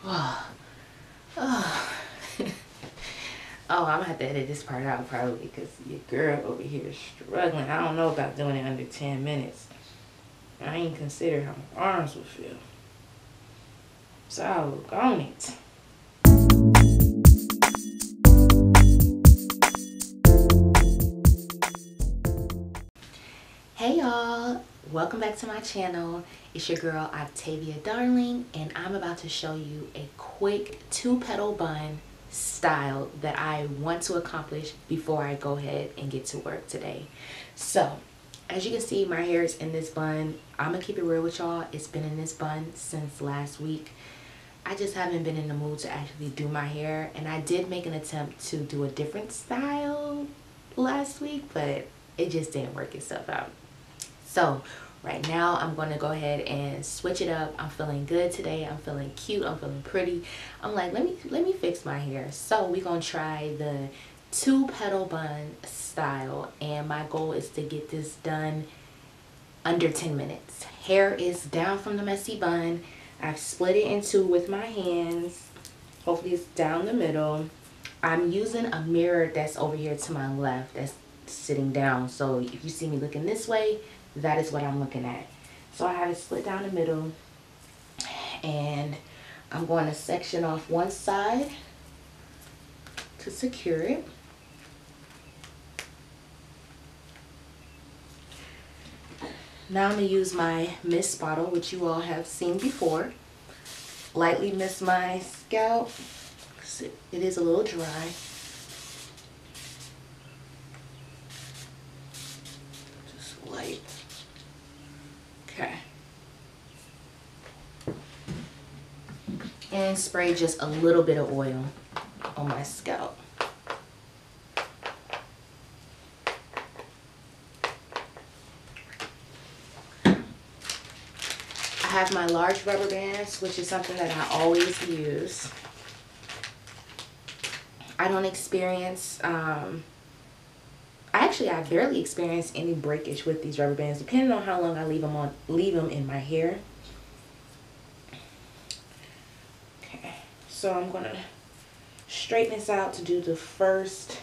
Oh, oh. Oh, I'm gonna have to edit this part out probably because your girl over here is struggling. I don't know about doing it under 10 minutes. I ain't consider how my arms would feel. So, go on it. Hey y'all, welcome back to my channel. It's your girl Octavia.Darling, and I'm about to show you a quick 2-petal bun style that I want to accomplish before I go ahead and get to work today. So as you can see, my hair is in this bun. I'm gonna keep it real with y'all. It's been in this bun since last week. I just haven't been in the mood to actually do my hair, and I did make an attempt to do a different style last week, but it just didn't work itself out. So right now I'm going to go ahead and switch it up. I'm feeling good today. I'm feeling cute. I'm feeling pretty. I'm like, let me fix my hair. So we're going to try the 2-petal bun style, and my goal is to get this done under 10 minutes. Hair is down from the messy bun. I've split it in two with my hands. Hopefully it's down the middle. I'm using a mirror that's over here to my left, that's sitting down. So if you see me looking this way, that is what I'm looking at. So I have it split down the middle, and I'm going to section off one side to secure it. Now I'm going to use my mist bottle, which you all have seen before. Lightly mist my scalp because it is a little dry. Just light. Okay. And spray just a little bit of oil on my scalp. I have my large rubber bands, which is something that I always use. I don't experience, I barely experience any breakage with these rubber bands, depending on how long I leave them in my hair. Okay, so I'm gonna straighten this out to do the first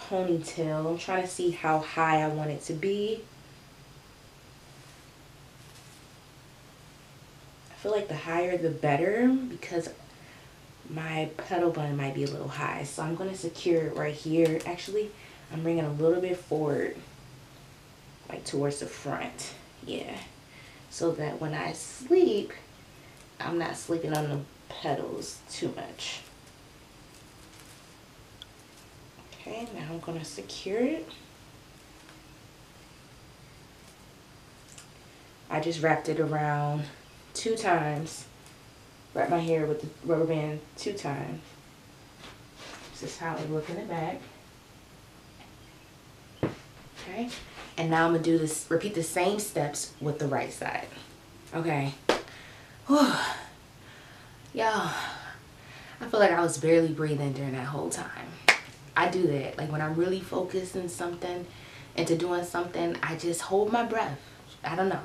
ponytail. I'm trying to see how high I want it to be. I feel like the higher the better because my petal bun might be a little high. So I'm gonna secure it right here. Actually, I'm bringing a little bit forward, like towards the front. Yeah. So that when I sleep, I'm not sleeping on the petals too much. Okay, now I'm gonna secure it. I just wrapped it around 2 times. Wrap my hair with the rubber band 2 times. This is how it looks in the back. Okay, and now I'm gonna do this, repeat the same steps with the right side. Okay. Whew. Y'all, I feel like I was barely breathing during that whole time. I do that, like when I'm really focused on something, into doing something, I just hold my breath. I don't know,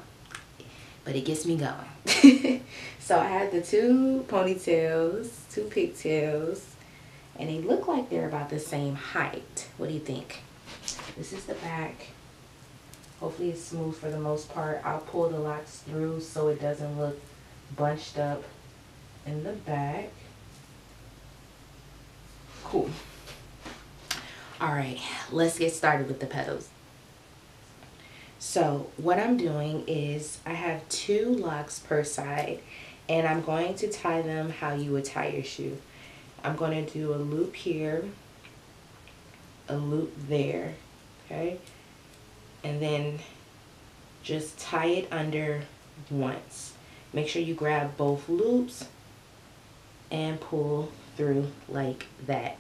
but it gets me going. So I had the 2 ponytails, 2 pigtails, and they look like they're about the same height. What do you think? This is the back. Hopefully it's smooth for the most part. I'll pull the locks through so it doesn't look bunched up in the back. Cool. All right, let's get started with the petals. So what I'm doing is I have 2 locks per side, and I'm going to tie them how you would tie your shoe. I'm going to do a loop here, a loop there, okay? And then just tie it under once. Make sure you grab both loops and pull through like that.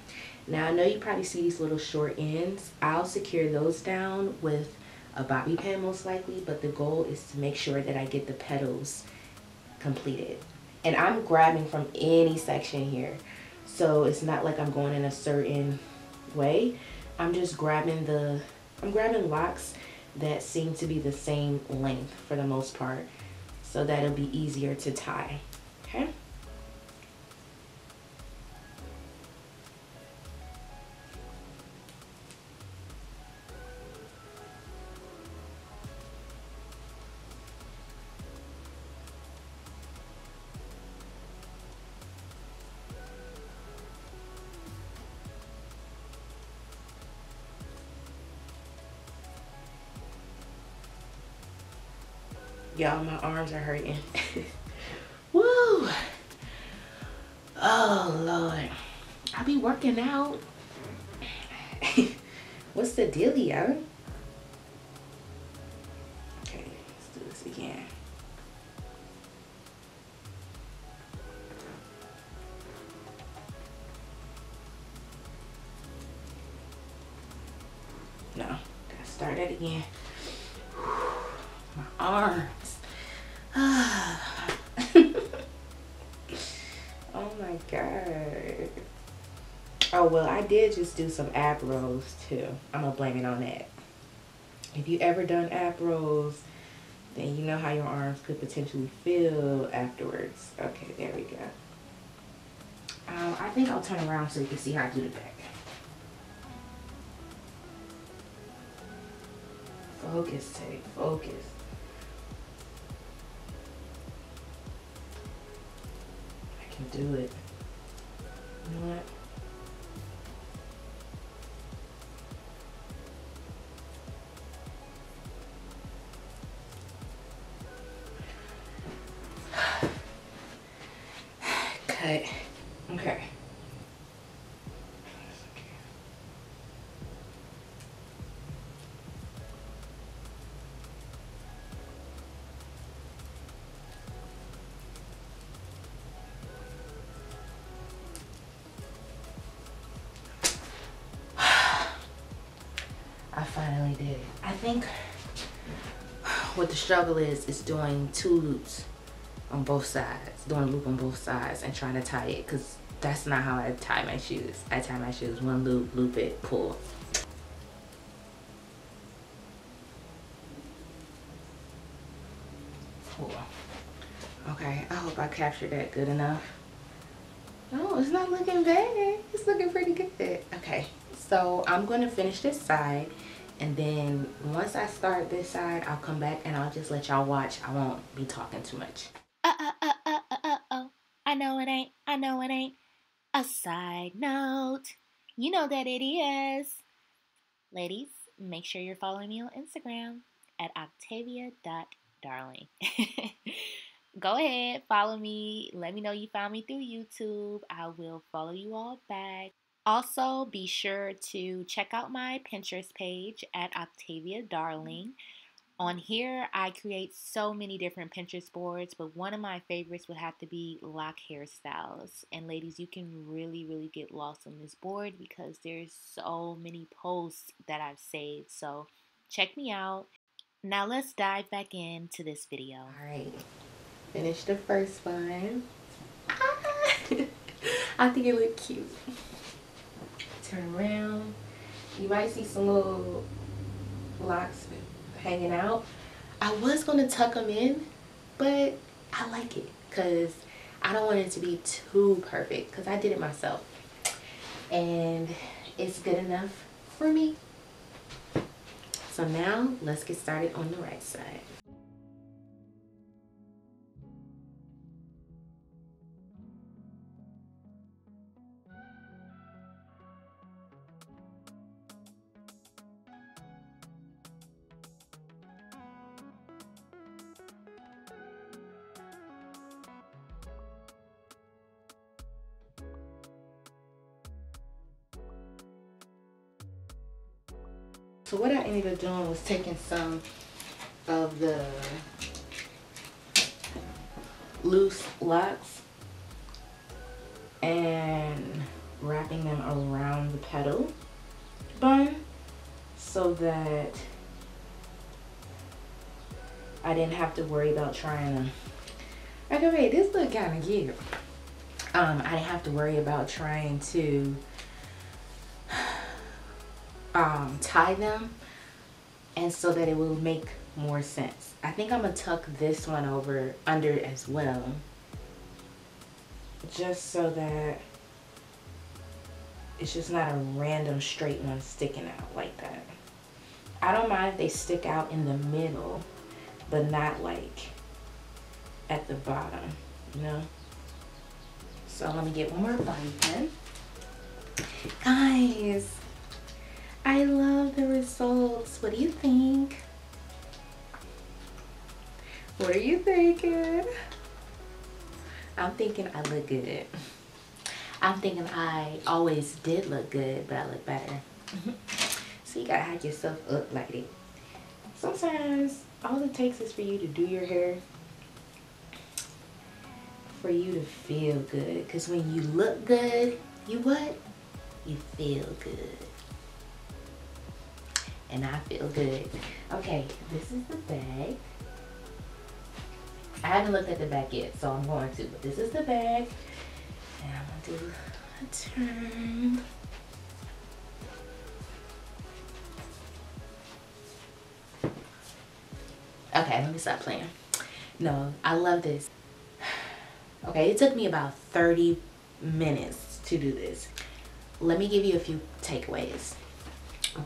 Now I know you probably see these little short ends. I'll secure those down with a bobby pin most likely, but the goal is to make sure that I get the petals completed. And I'm grabbing from any section here, so it's not like I'm going in a certain way. I'm just grabbing I'm grabbing locks that seem to be the same length for the most part, so that it'll be easier to tie. Okay, Y'all, my arms are hurting. Woo! Oh, Lord. I be working out. What's the dealio? Okay, let's do this again. No, gotta start that again. My arms. Oh my God. Oh, well, I did just do some ab rolls too. I'm gonna blame it on that. If you ever done ab rolls, then you know how your arms could potentially feel afterwards. Okay, there we go. I think I'll turn around so you can see how I do the back. Focus, Tay, focus. I can do it. You know what? Cut. Okay. I finally did it. I think what the struggle is doing 2 loops on both sides, doing a loop on both sides and trying to tie it, because that's not how I tie my shoes. I tie my shoes 1 loop, loop it, pull. Pull. Okay, I hope I captured that good enough. No, it's not looking bad. It's looking pretty good. Okay, so I'm going to finish this side, and then once I start this side, I'll come back and I'll just let y'all watch. I won't be talking too much. Oh. I know it ain't a side note. You know that it is. Ladies, make sure you're following me on Instagram at Octavia.Darling. Go ahead, follow me. Let me know you found me through YouTube. I will follow you all back. Also, be sure to check out my Pinterest page at Octavia.Darling. On here, I create so many different Pinterest boards, but one of my favorites would have to be lock hairstyles. And ladies, you can really get lost on this board because there's so many posts that I've saved. So check me out. Now let's dive back into this video. All right, finish the first one. I think it looked cute. Turn around. You might see some little locks hanging out. I was gonna tuck them in, but I like it because I don't want it to be too perfect because I did it myself and it's good enough for me. So now let's get started on the right side. So what I ended up doing was taking some of the loose locks and wrapping them around the petal bun so that I didn't have to worry about trying to, like, okay, this look kind of cute. I didn't have to worry about trying to tie them, and so that it will make more sense. I think I'm gonna tuck this one over under as well, just so that it's just not a random straight one sticking out like that. I don't mind if they stick out in the middle, but not like at the bottom, you know? So let me get one more body pin. Guys, I love the results. What do you think? What are you thinking? I'm thinking I look good. I'm thinking I always did look good, but I look better. So you gotta hype yourself up like that. Sometimes all it takes is for you to do your hair, for you to feel good. Because when you look good, you what? You feel good. And I feel good. Okay, this is the bag. I haven't looked at the back yet, so I'm going to. But this is the bag. And I'm going to do a turn. Okay, let me stop playing. No, I love this. Okay, it took me about 30 minutes to do this. Let me give you a few takeaways.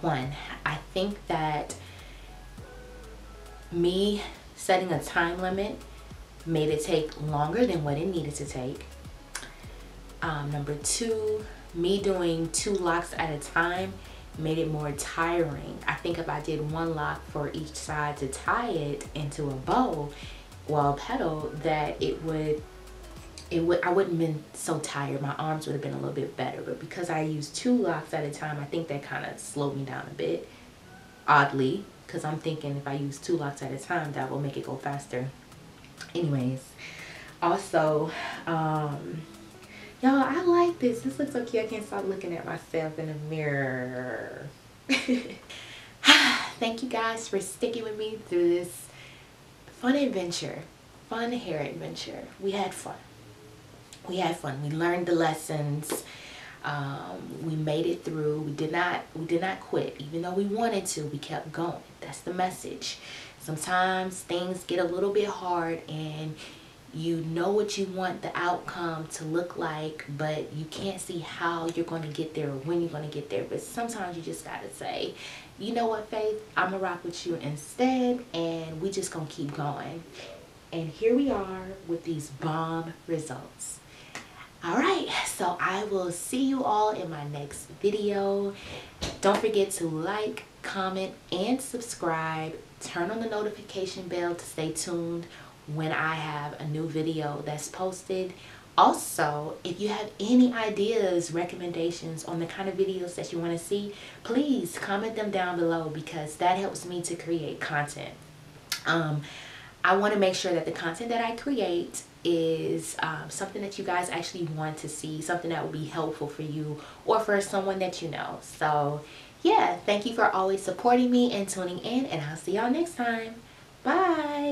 One, I think that me setting a time limit made it take longer than what it needed to take. Number two, me doing 2 locks at a time made it more tiring. I think if I did 1 lock for each side to tie it into a bow, well, petal, that I wouldn't have been so tired. My arms would have been a little bit better. But because I used 2 locks at a time, I think that kind of slowed me down a bit. Oddly, because I'm thinking if I use 2 locks at a time, that will make it go faster. Anyways, also, y'all, I like this. This looks so cute. I can't stop looking at myself in the mirror. Thank you guys for sticking with me through this fun adventure. Fun hair adventure. We had fun. We had fun. We learned the lessons. We made it through. We did not quit. Even though we wanted to, we kept going. That's the message. Sometimes things get a little bit hard and you know what you want the outcome to look like, but you can't see how you're going to get there or when you're going to get there. But sometimes you just got to say, you know what, Faith, I'm going to rock with you instead, and we just going to keep going. And here we are with these bomb results. All right, so I will see you all in my next video. Don't forget to like, comment, and subscribe. Turn on the notification bell to stay tuned when I have a new video that's posted. Also, if you have any ideas, recommendations on the kind of videos that you want to see, please comment them down below because that helps me to create content. I want to make sure that the content that I create is something that you guys actually want to see, something that will be helpful for you or for someone that you know. So yeah, thank you for always supporting me and tuning in, and I'll see y'all next time. Bye.